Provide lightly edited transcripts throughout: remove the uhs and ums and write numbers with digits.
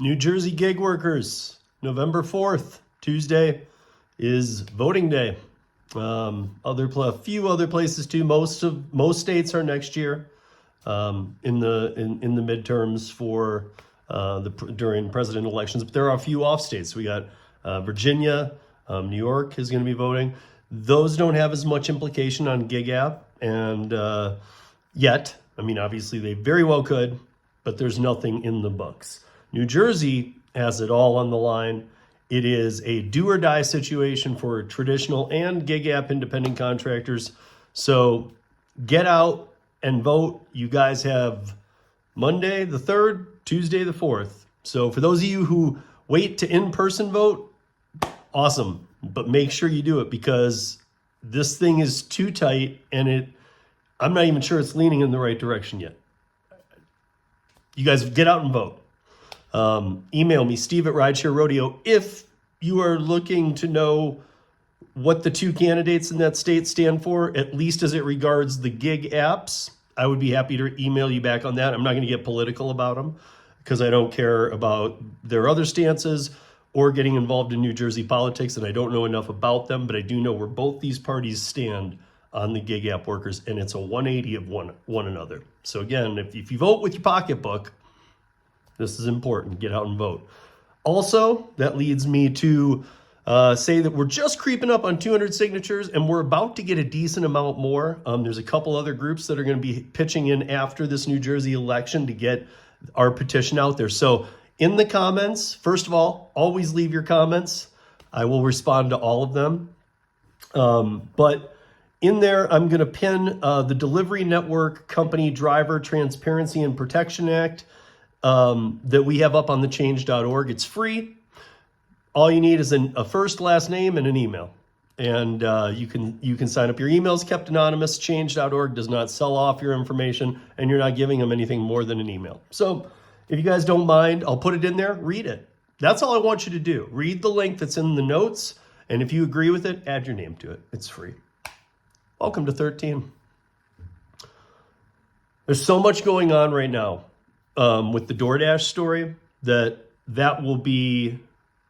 New Jersey gig workers, November 4th, Tuesday, is voting day. A few other places too. Most states are next year in the midterms for during president elections. But there are a few off states. We got Virginia, New York is going to be voting. Those don't have as much implication on gig app and yet. I mean, obviously they very well could, but there's nothing in the books. New Jersey has it all on the line. It is a do or die situation for traditional and gig app independent contractors. So get out and vote. You guys have Monday the 3rd, Tuesday the 4th. So for those of you who wait to in-person vote, awesome. But make sure you do it because this thing is too tight and I'm not even sure it's leaning in the right direction yet. You guys get out and vote. Email me, steve@ridesharerodeo, if you are looking to know what the two candidates in that state stand for, at least as it regards the gig apps. I would be happy to email you back on that. I'm not going to get political about them because I don't care about their other stances or getting involved in New Jersey politics, and I don't know enough about them, but I do know where both these parties stand on the gig app workers, and it's a 180 of one another. So again, if you vote with your pocketbook, this is important. Get out and vote. Also, that leads me to say that we're just creeping up on 200 signatures, and we're about to get a decent amount more. There's a couple other groups that are going to be pitching in after this New Jersey election to get our petition out there. So in the comments, first of all, always leave your comments. I will respond to all of them. But in there, I'm going to pin the Delivery Network Company Driver Transparency and Protection Act that we have up on thechange.org. It's free. All you need is a first, last name, and an email. And you can sign up. Your email's kept anonymous. Change.org does not sell off your information, and you're not giving them anything more than an email. So if you guys don't mind, I'll put it in there. Read it. That's all I want you to do. Read the link that's in the notes, and if you agree with it, add your name to it. It's free. Welcome to 13. There's so much going on right now with the Doordash story that will be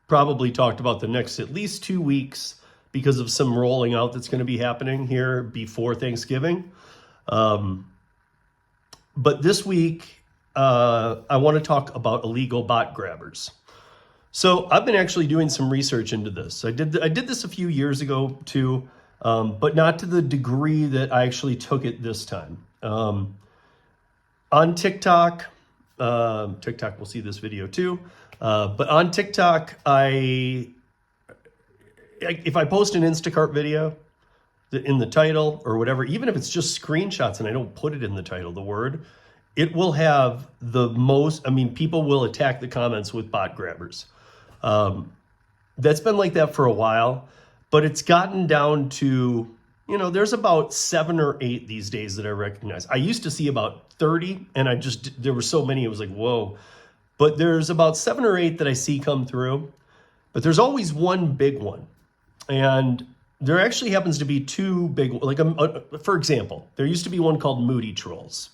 probably talked about the next at least 2 weeks because of some rolling out that's going to be happening here before Thanksgiving. But this week, I want to talk about illegal bot grabbers. So I've been actually doing some research into this. I did this a few years ago too, but not to the degree that I actually took it this time. On TikTok will see this video too. But on TikTok, if I post an Instacart video in the title or whatever, even if it's just screenshots and I don't put it in the title, the word, it will have the most, people will attack the comments with bot grabbers. That's been like that for a while, but it's gotten down to, there's about 7 or 8 these days that I recognize. I used to see about 30 and there were so many, it was like, whoa. But there's about 7 or 8 that I see come through, but there's always one big one. And there actually happens to be 2 big, for example, there used to be one called Moody Trolls.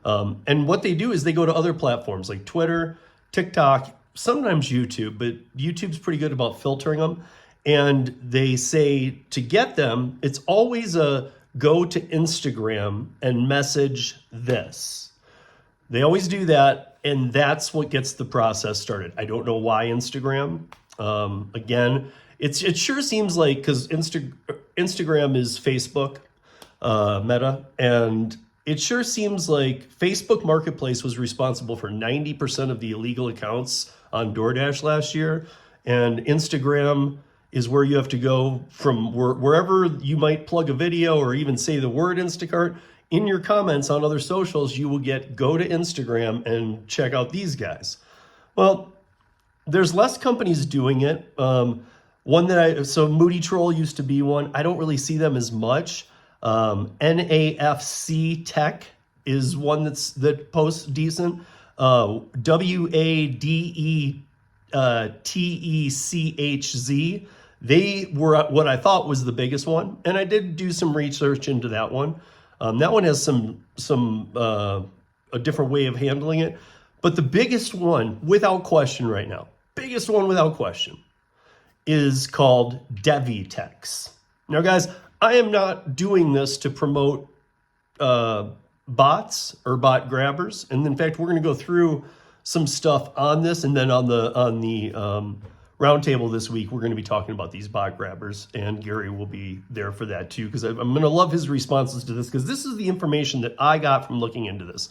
And what they do is they go to other platforms like Twitter, TikTok, sometimes YouTube, but YouTube's pretty good about filtering them. And they say to get them, it's always a go to Instagram and message this. They always do that, and that's what gets the process started. I don't know why Instagram. Again, it sure seems like, because Instagram is Facebook, Meta, and it sure seems like Facebook Marketplace was responsible for 90% of the illegal accounts on Doordash last year, and Instagram is where you have to go from wherever you might plug a video or even say the word Instacart. In your comments on other socials, you will go to Instagram and check out these guys. Well, there's less companies doing it. So Moody Troll used to be one. I don't really see them as much. NAFC Tech is one that posts decent. WADETECHZ. They were what I thought was the biggest one, and I did do some research into that one. That one has a different way of handling it, But the biggest one, without question right now, biggest one without question, is called DeviTex. Now, guys, I am not doing this to promote bots or bot grabbers. And in fact, we're going to go through some stuff on this, and then on the roundtable this week, we're going to be talking about these bot grabbers, and Gary will be there for that too, because I'm going to love his responses to this, because this is the information that I got from looking into this.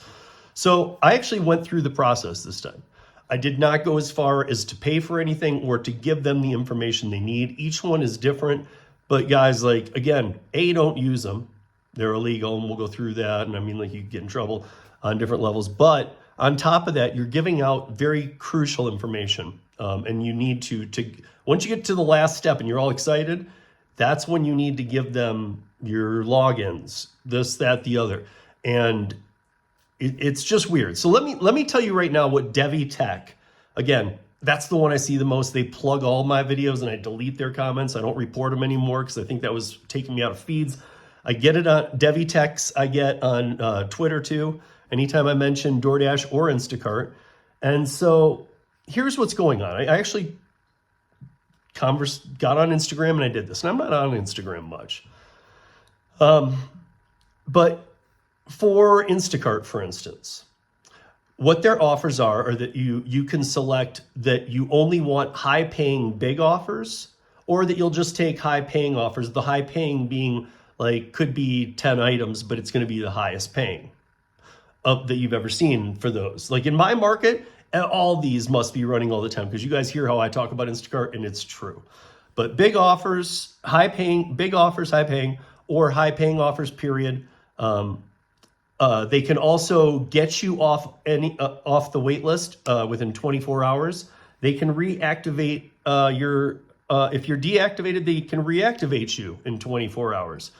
So I actually went through the process this time. I did not go as far as to pay for anything or to give them the information they need. Each one is different, but guys, like, again, don't use them. They're illegal, and we'll go through that. And I mean, like, you get in trouble on different levels. But on top of that, you're giving out very crucial information. And you need to once you get to the last step and you're all excited, that's when you need to give them your logins, this, that, the other. And it's just weird. So let me tell you right now what DeviTech, again, that's the one I see the most. They plug all my videos and I delete their comments. I don't report them anymore because I think that was taking me out of feeds. I get it on DeviTex. I get on Twitter too. Anytime I mention Doordash or Instacart. And so here's what's going on. I actually got on Instagram and I did this. And I'm not on Instagram much. But for Instacart, for instance, what their offers are that you can select that you only want high-paying big offers, or that you'll just take high-paying offers. The high-paying being, like, could be 10 items, but it's going to be the highest paying that you've ever seen for those. Like in my market, all these must be running all the time, because you guys hear how I talk about Instacart, and it's true. But big offers, high-paying, big offers, high-paying, or high-paying offers, period. They can also get you off the wait list within 24 hours. They can reactivate if you're deactivated, they can reactivate you in 24 hours.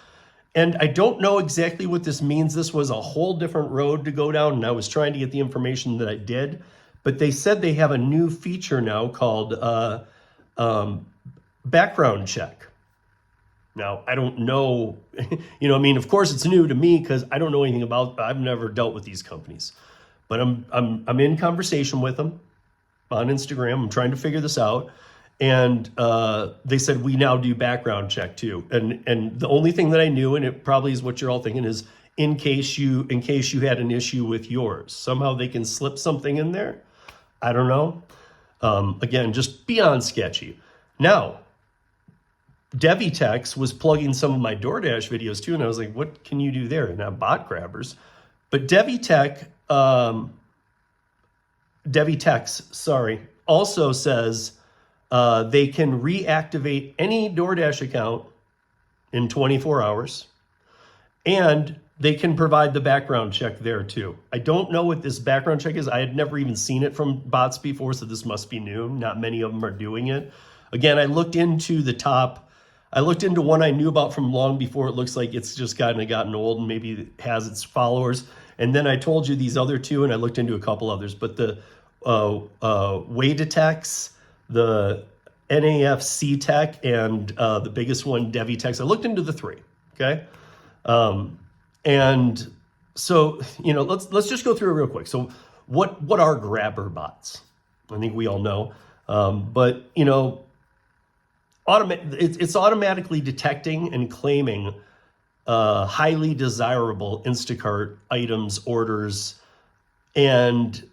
And I don't know exactly what this means. This was a whole different road to go down, and I was trying to get the information that I did. But they said they have a new feature now called background check. Now, I don't know, I mean, of course it's new to me because I don't know anything about, I've never dealt with these companies. But I'm in conversation with them on Instagram. I'm trying to figure this out. And they said, we now do background check too. And the only thing that I knew, and it probably is what you're all thinking, is in case you had an issue with yours. Somehow they can slip something in there. I don't know. Again, just beyond sketchy. Now, DeviTex was plugging some of my Doordash videos too, and I was like, what can you do there? Not bot grabbers. But DeviTex, also says they can reactivate any Doordash account in 24 hours, and they can provide the background check there too. I don't know what this background check is. I had never even seen it from bots before, so this must be new. Not many of them are doing it. Again, I looked into one I knew about from long before. It looks like it's just gotten old and maybe it has its followers. And then I told you these other two, and I looked into a couple others. But the Wadetex, the NAFC Tech, and the biggest one, DeviTex. I looked into the three, okay? And so, let's just go through it real quick. So what are grabber bots? I think we all know. But, it's automatically detecting and claiming highly desirable Instacart items, orders, and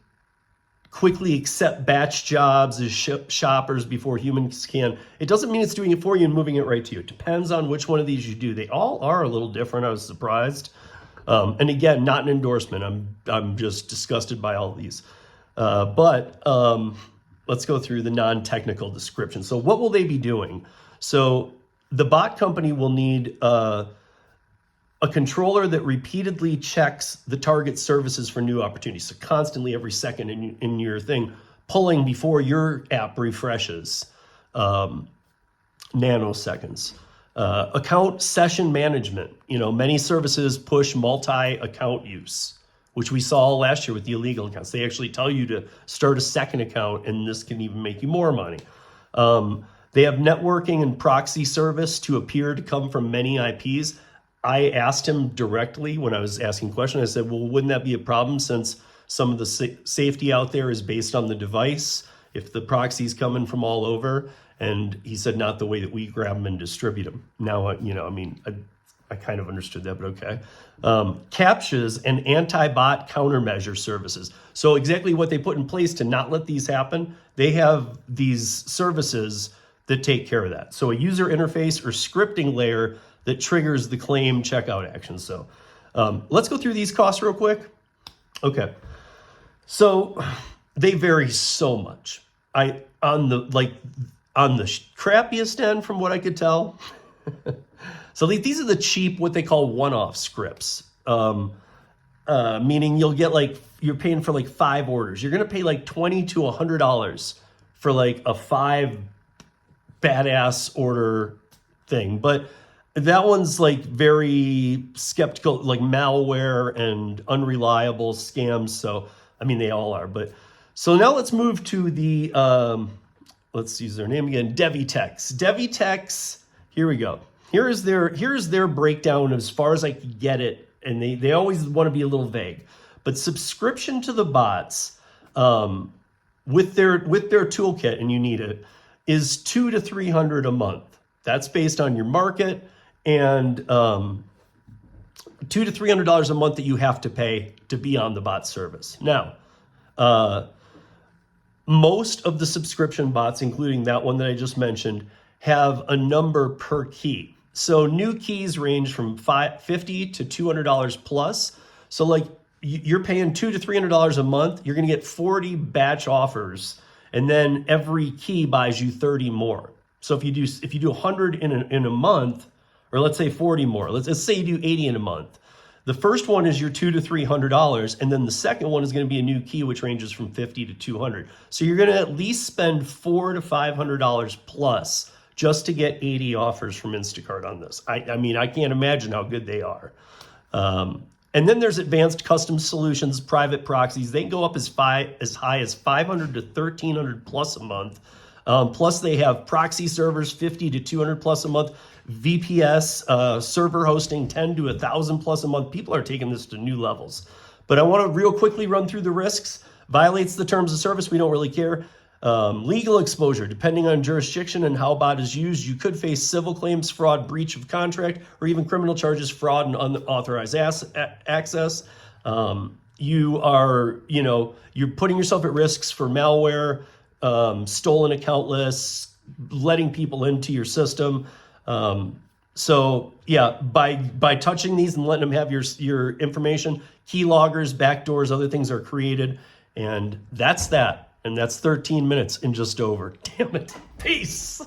quickly accept batch jobs as shoppers before humans can. It doesn't mean it's doing it for you and moving it right to you. It depends on which one of these you do. They all are a little different. I was surprised. And again, not an endorsement. I'm just disgusted by all these. But let's go through the non-technical description. So what will they be doing? So the bot company will need a controller that repeatedly checks the target services for new opportunities. So constantly, every second in your thing, pulling before your app refreshes, nanoseconds. Account session management. Many services push multi-account use, which we saw last year with the illegal accounts. They actually tell you to start a second account, and this can even make you more money. They have networking and proxy service to appear to come from many IPs. I asked him directly when I was asking questions. I said, well, wouldn't that be a problem since Some of the safety out there is based on the device. If the proxy's coming from all over, and he said not the way that we grab them and distribute them. Now, I kind of understood that, but okay. CAPTCHAs and anti-bot countermeasure services. So exactly what they put in place to not let these happen, they have these services that take care of that. So a user interface or scripting layer that triggers the claim checkout action. So let's go through these costs real quick. Okay. So they vary so much. On the crappiest end, from what I could tell. So these are the cheap, what they call one-off scripts. Meaning you'll get you're paying for 5 orders. You're going to pay $20 to $100 for a 5 badass order thing. But that one's very skeptical, malware and unreliable scams. So, they all are. But so now let's move to the, let's use their name again, Devitex. Devitex, here we go. Here's their breakdown as far as I could get it. And they always want to be a little vague. But subscription to the bots with their toolkit, and you need it, is $200 to $300 a month. That's based on your market, and $200 to $300 a month that you have to pay to be on the bot service. Now, most of the subscription bots, including that one that I just mentioned, have a number per key. So new keys range from $50 to $200 plus. So you're paying $200 to $300 a month. You're going to get 40 batch offers, and then every key buys you 30 more. So if you do 100 in a month, or let's say 40 more, let's say you do 80 in a month. The first one is your $200 to $300, and then the second one is going to be a new key, which ranges from $50 to $200. So you're going to at least spend $400 to $500 plus just to get 80 offers from Instacart on this. I can't imagine how good they are. And then there's advanced custom solutions, private proxies. They can go up as high as $500 to $1,300 plus a month. Plus they have proxy servers, $50 to $200 plus a month. VPS, server hosting, $10 to $1,000 plus a month. People are taking this to new levels. But I want to real quickly run through the risks. Violates the terms of service, we don't really care. Legal exposure, depending on jurisdiction and how bot is used, you could face civil claims, fraud, breach of contract, or even criminal charges, fraud and unauthorized access. You're putting yourself at risks for malware, stolen account lists, letting people into your system. So yeah, by touching these and letting them have your information, keyloggers, backdoors, other things are created, and that's that. And that's 13 minutes and just over. Damn it. Peace.